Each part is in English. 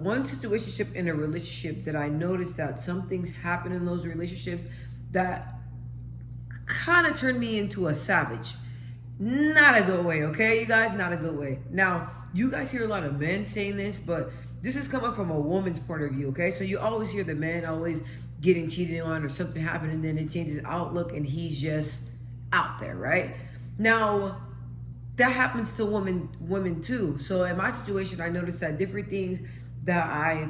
one situationship in a relationship that I noticed that some things happen in those relationships that kind of turned me into a savage. Not a good way, okay, you guys? Not a good way. Now, you guys hear a lot of men saying this, but this is coming from a woman's point of view, okay? So you always hear the man always getting cheated on or something happened, and then it changes outlook and he's just out there, right? Now, that happens to women too. So in my situation, I noticed that different things that I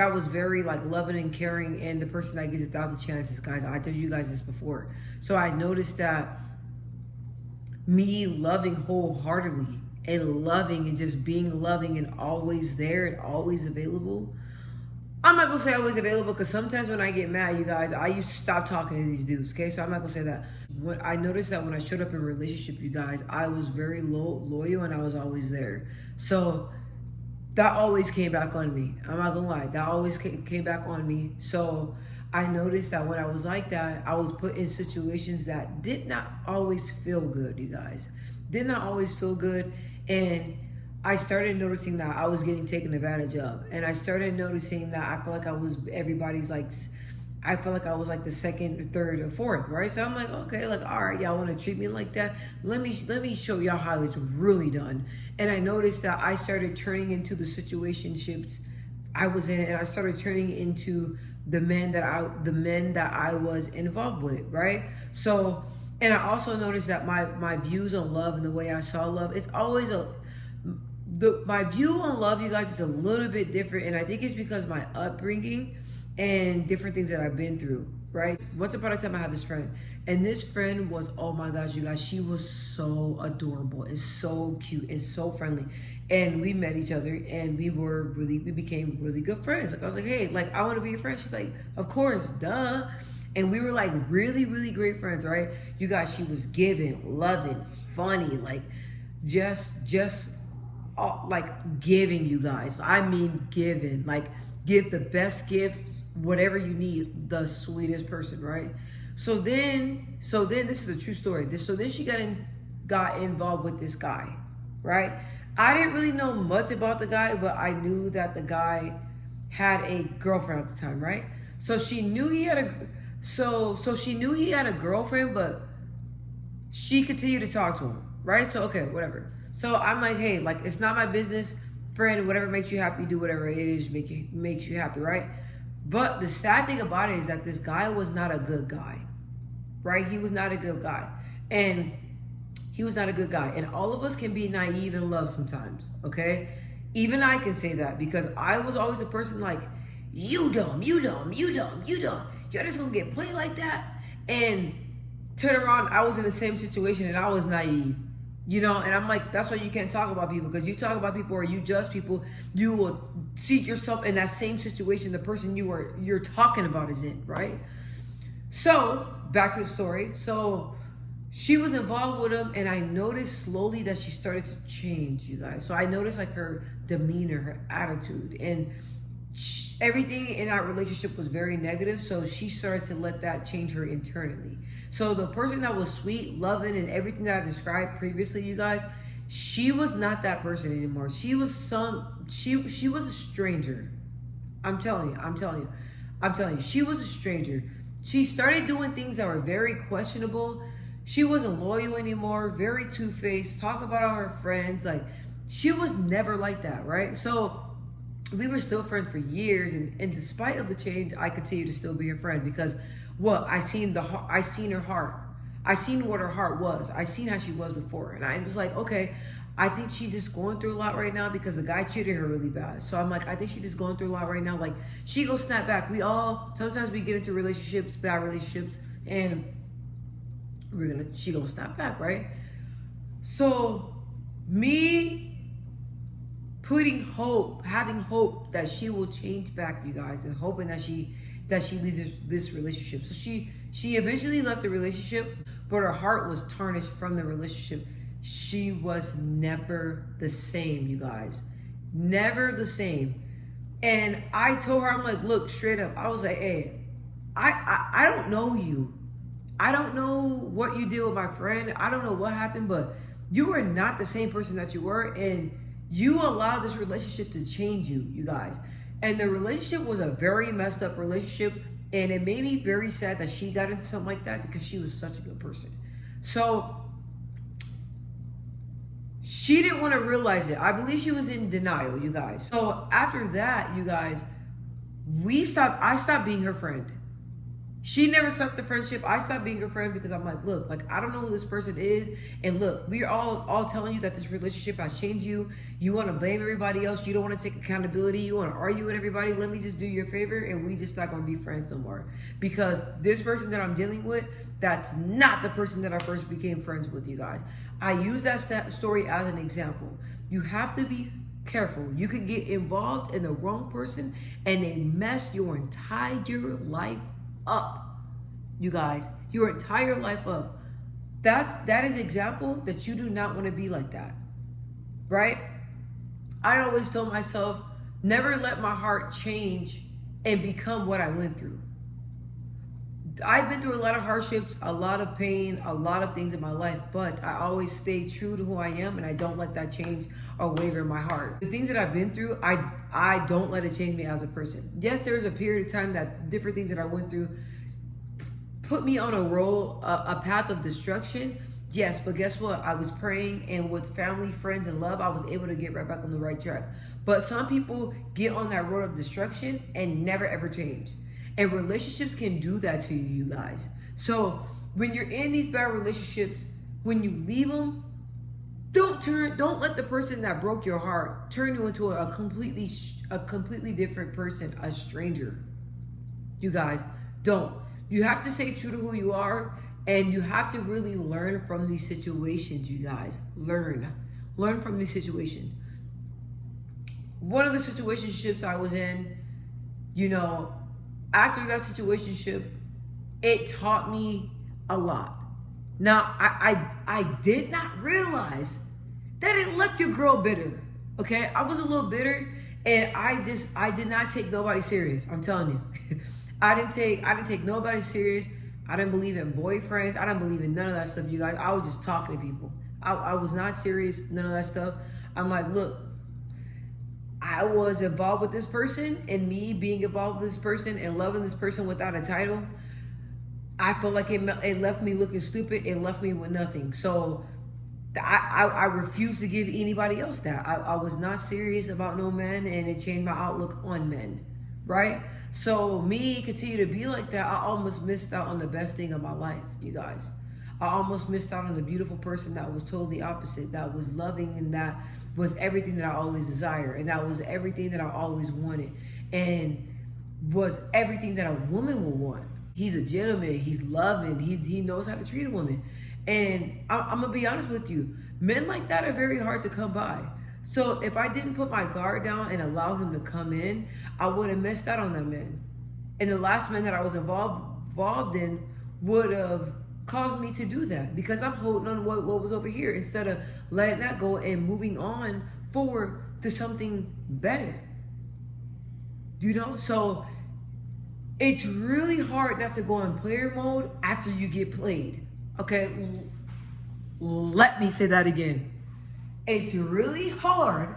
was very like loving and caring and the person that gives 1,000 chances, guys. I told you guys this before. So I noticed that me loving wholeheartedly and loving and just being loving and always there and always available. I'm not gonna say always available because sometimes when I get mad, you guys, I used to stop talking to these dudes, okay? So I'm not gonna say that. When I noticed that when I showed up in a relationship, you guys, I was very loyal and I was always there. So that always came back on me. I'm not gonna lie, that always came back on me. So I noticed that when I was like that, I was put in situations that did not always feel good, you guys. Did not always feel good. And I started noticing that I was getting taken advantage of. And I started noticing that I felt like I was everybody's like, I felt like I was like the second or third or fourth, right? So I'm like, okay, like, all right, y'all want to treat me like that? Let me show y'all how it's really done. And I noticed that I started turning into the situationships I was in, and I started turning into the men that I was involved with, right? So, and I also noticed that my views on love and the way I saw love, it's always my view on love, you guys, is a little bit different, and I think it's because of my upbringing and different things that I've been through, right? Once upon a time, I had this friend, and this friend was, oh my gosh, you guys, she was so adorable and so cute and so friendly, and we met each other, and we became really good friends. Like, I was like, hey, like, I want to be your friend. She's like, of course, duh. And we were like really, really great friends, right? You guys, she was giving, loving, funny, like just like giving, you guys. I mean giving, like give the best gifts, whatever you need, the sweetest person, right? So then this is a true story. So then she got involved with this guy, right? I didn't really know much about the guy, but I knew that the guy had a girlfriend at the time, right? So she knew he had a girlfriend, but she continued to talk to him, right? So okay, whatever. So I'm like, hey, like, it's not my business, friend. Whatever makes you happy, do whatever it is makes you happy, right? But the sad thing about it is that this guy was not a good guy, right? He was not a good guy, and all of us can be naive in love sometimes, okay? Even I can say that because I was always a person like, you dumb. You're just gonna get played like that. And turn around, I was in the same situation and I was naive. You know, and I'm like, that's why you can't talk about people, because you talk about people or you judge people, you will see yourself in that same situation the person you're talking about is in, right? So, back to the story. So, she was involved with him, and I noticed slowly that she started to change, you guys. So, I noticed like her demeanor, her attitude, and everything in that relationship was very negative. So, she started to let that change her internally. So the person that was sweet, loving, and everything that I described previously, you guys, she was not that person anymore. She was a stranger. I'm telling you, she was a stranger. She started doing things that were very questionable. She wasn't loyal anymore, very two-faced, talk about all her friends. Like, she was never like that, right? So we were still friends for years, and despite of the change, I continue to still be her friend because I seen her heart. I seen what her heart was. I seen how she was before. And I was like, okay, I think she's just going through a lot right now because the guy treated her really bad. So I'm like, I think she's just going through a lot right now. Like, she gonna snap back. Sometimes we get into relationships, bad relationships, and she gonna snap back, right? So me having hope that she will change back, you guys, and hoping that she leaves this relationship. So she eventually left the relationship, but her heart was tarnished from the relationship. She was never the same, you guys. Never the same. And I told her, I'm like, look, straight up, I was like, hey, I don't know you. I don't know what you did with my friend. I don't know what happened, but you are not the same person that you were, and you allowed this relationship to change you, you guys. And the relationship was a very messed up relationship. And it made me very sad that she got into something like that because she was such a good person. So she didn't want to realize it. I believe she was in denial, you guys. So after that, you guys, I stopped being her friend. She never stopped the friendship. I stopped being her friend because I'm like, look, like I don't know who this person is, and look, we're all telling you that this relationship has changed you. You want to blame everybody else. You don't want to take accountability. You want to argue with everybody. Let me just do you a favor, and we just not gonna be friends no more. Because this person that I'm dealing with, that's not the person that I first became friends with, you guys. I use that story as an example. You have to be careful. You could get involved in the wrong person, and they mess your entire life up, you guys, your entire life up. That is example that you do not want to be like that, right? I always told myself, never let my heart change and become what I went through. I've been through a lot of hardships, a lot of pain, a lot of things in my life, but I always stay true to who I am, and I don't let that change or waver my heart. The things that I've been through, I don't let it change me as a person. Yes, there was a period of time that different things that I went through put me on a path of destruction. Yes, but guess what? I was praying, and with family, friends, and love, I was able to get right back on the right track. But some people get on that road of destruction and never ever change. And relationships can do that to you, you guys. So when you're in these bad relationships, when you leave them, don't let the person that broke your heart turn you into a completely different person, a stranger. You guys, don't. You have to stay true to who you are, and you have to really learn from these situations, you guys. Learn from these situations. One of the situationships I was in, after that situationship, it taught me a lot. Now, I did not realize that it left your girl bitter. Okay, I was a little bitter, and I did not take nobody serious. I'm telling you, I didn't take nobody serious. I didn't believe in boyfriends. I didn't believe in none of that stuff, you guys. I was just talking to people. I was not serious, none of that stuff. I'm like, look, I was involved with this person, and me being involved with this person and loving this person without a title, I felt like it left me looking stupid. It left me with nothing. So I refused to give anybody else that. I was not serious about no men, and it changed my outlook on men, right? So me continue to be like that, I almost missed out on the best thing of my life, you guys. I almost missed out on the beautiful person that was totally opposite, that was loving, and that was everything that I always desired, and that was everything that I always wanted, and was everything that a woman would want. He's a gentleman, he's loving, he knows how to treat a woman. And I'm gonna be honest with you, men like that are very hard to come by. So if I didn't put my guard down and allow him to come in, I would have missed out on that man. And the last man that I was involved in would have caused me to do that, because I'm holding on what was over here instead of letting that go and moving on forward to something better. So it's really hard not to go in player mode after you get played. Okay, let me say that again. It's really hard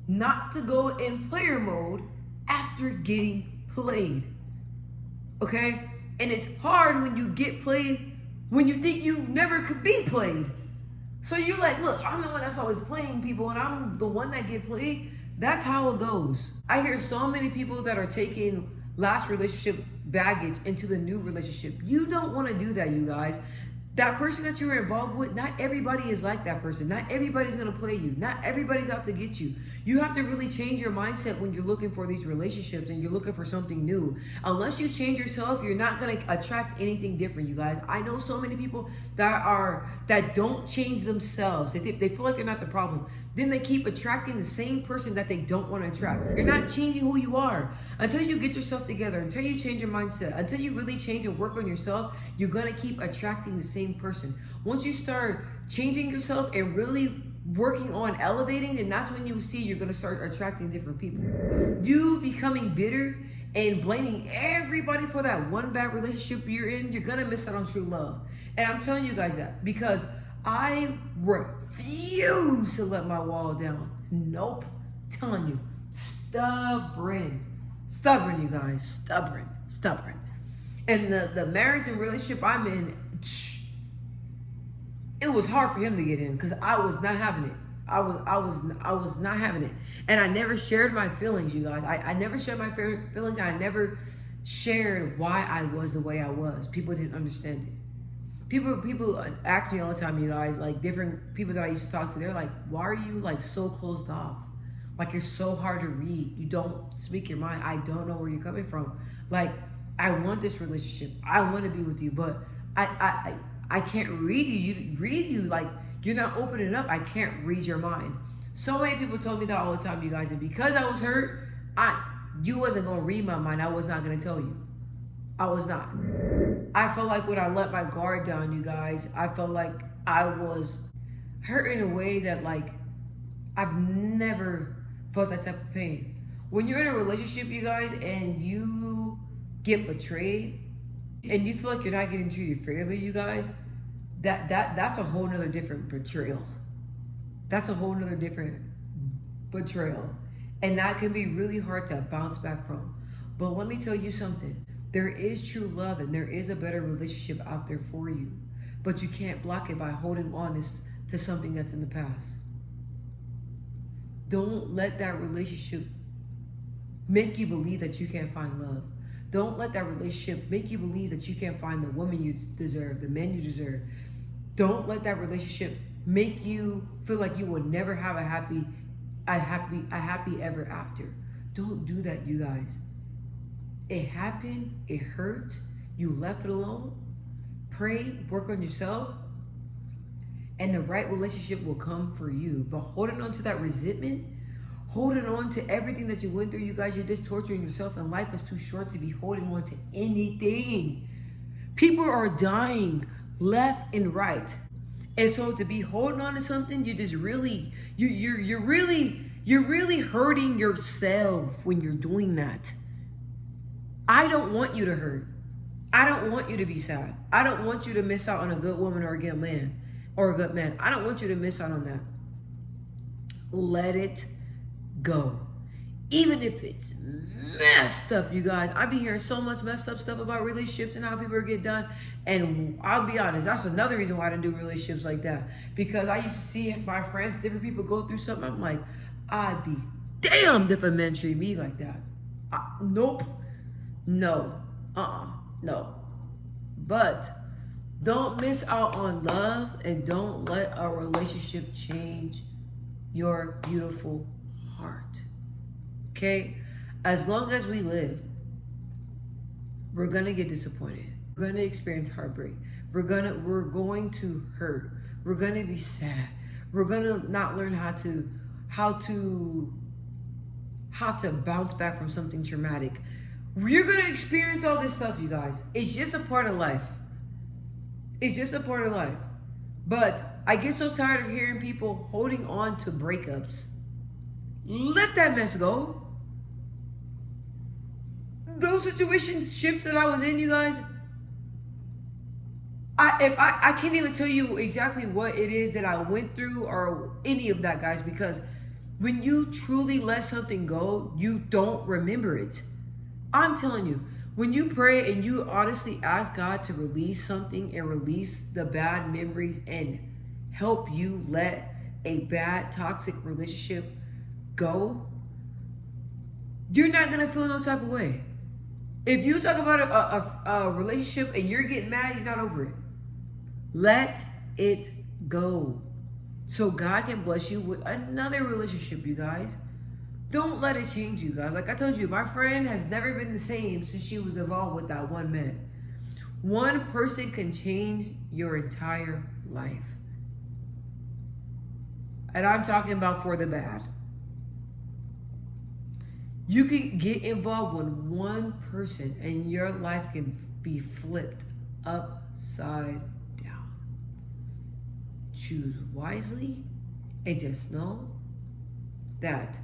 not to go in player mode after getting played. Okay? And it's hard when you get played when you think you never could be played. So you're like, look, I'm the one that's always playing people, and I'm the one that get played. That's how it goes. I hear so many people that are taking last relationship baggage into the new relationship. You don't want to do that, you guys. That person that you were involved with, not everybody is like that person. Not everybody's going to play you. Not everybody's out to get you. You have to really change your mindset when you're looking for these relationships and you're looking for something new. Unless you change yourself, you're not going to attract anything different, you guys. I know so many people that don't change themselves. They feel like they're not the problem. Then they keep attracting the same person that they don't want to attract. You're not changing who you are. Until you get yourself together, until you change your mindset, until you really change and work on yourself, you're going to keep attracting the same person. Once you start changing yourself and really working on elevating, then that's when you see you're going to start attracting different people. You becoming bitter and blaming everybody for that one bad relationship you're in, you're going to miss out on true love. And I'm telling you guys that because I refuse to let my wall down. Nope. I'm telling you, stubborn. Stubborn, you guys. Stubborn. Stubborn. And the marriage and relationship I'm in, it was hard for him to get in because I was not having it. I was not having it. And I never shared my feelings, you guys. I never shared my feelings. I never shared why I was the way I was. People didn't understand it. People ask me all the time, you guys, like different people that I used to talk to, they're like, why are you like so closed off? Like you're so hard to read. You don't speak your mind. I don't know where you're coming from. Like, I want this relationship. I want to be with you, but I can't read you. You like you're not opening up. I can't read your mind. So many people told me that all the time, you guys, and because I was hurt, you wasn't gonna read my mind. I was not gonna tell you. I was not. I felt like when I let my guard down, you guys, I felt like I was hurt in a way that like I've never felt that type of pain. When you're in a relationship, you guys, and you get betrayed and you feel like you're not getting treated fairly, you guys, that's a whole nother different betrayal. That's a whole nother different betrayal. And that can be really hard to bounce back from. But let me tell you something. There is true love and there is a better relationship out there for you. But you can't block it by holding on to something that's in the past. Don't let that relationship make you believe that you can't find love. Don't let that relationship make you believe that you can't find the woman you deserve, the man you deserve. Don't let that relationship make you feel like you will never have a happy ever after. Don't do that, you guys. It happened, it hurt, you left it alone. Pray, work on yourself, and the right relationship will come for you. But holding on to that resentment, holding on to everything that you went through, you guys, you're just torturing yourself, and life is too short to be holding on to anything. People are dying left and right. And so to be holding on to something, you just really, you're really hurting yourself when you're doing that. I don't want you to hurt. I don't want you to be sad. I don't want you to miss out on a good woman or a good man or a good man. I don't want you to miss out on that. Let it go. Even if it's messed up, you guys. I be hearing so much messed up stuff about relationships and how people get done. And I'll be honest, that's another reason why I didn't do relationships like that. Because I used to see my friends, different people go through something. I'm like, I'd be damned if a man treat me like that. Nope. No. No. But don't miss out on love, and don't let a relationship change your beautiful heart. Okay? As long as we live, we're gonna get disappointed. We're gonna experience heartbreak. We're going to hurt. We're gonna be sad. We're gonna not learn how to bounce back from something traumatic. You're gonna experience all this stuff, you guys. It's just a part of life. It's just a part of life. But I get so tired of hearing people holding on to breakups. Let that mess go. Those situationships that I was in, you guys, I can't even tell you exactly what it is that I went through or any of that, guys, because when you truly let something go, you don't remember it. I'm telling you, when you pray and you honestly ask God to release something and release the bad memories and help you let a bad, toxic relationship go, you're not going to feel no type of way. If you talk about a relationship and you're getting mad, you're not over it. Let it go. So God can bless you with another relationship, you guys. Don't let it change you, guys. Like I told you, my friend has never been the same since she was involved with that one man. One person can change your entire life. And I'm talking about for the bad. You can get involved with one person and your life can be flipped upside down. Choose wisely and just know that,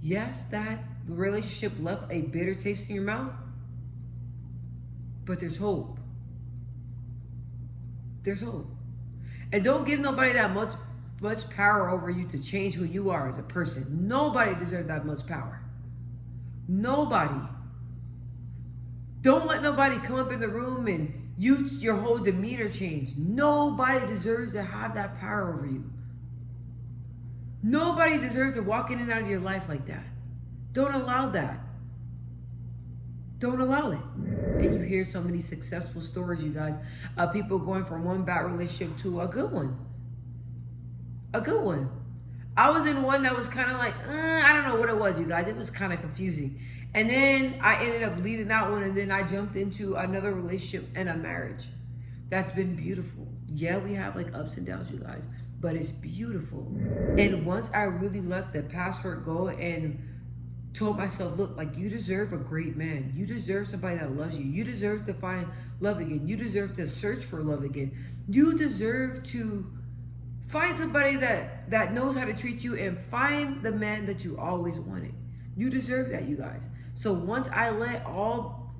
yes, that relationship left a bitter taste in your mouth, but there's hope. There's hope. And don't give nobody that much power over you to change who you are as a person. Nobody deserves that much power. Nobody. Don't let nobody come up in the room and your whole demeanor change. Nobody deserves to have that power over you. Nobody deserves to walk in and out of your life like that. Don't allow that. Don't allow it. And you hear so many successful stories, you guys, of people going from one bad relationship to a good one. A good one. I was in one that was kind of like, I don't know what it was, you guys. It was kind of confusing. And then I ended up leaving that one, and then I jumped into another relationship and a marriage. That's been beautiful. Yeah, we have like ups and downs, you guys, but it's beautiful. And once I really let the past hurt go and told myself, look, like, you deserve a great man. You deserve somebody that loves you. You deserve to find love again. You deserve to search for love again. You deserve to find somebody that knows how to treat you and find the man that you always wanted. You deserve that, you guys. So once I let all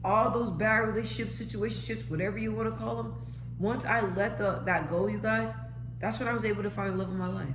those bad relationships, situationships, whatever you want to call them, once I let that go, you guys, that's when I was able to find love in my life.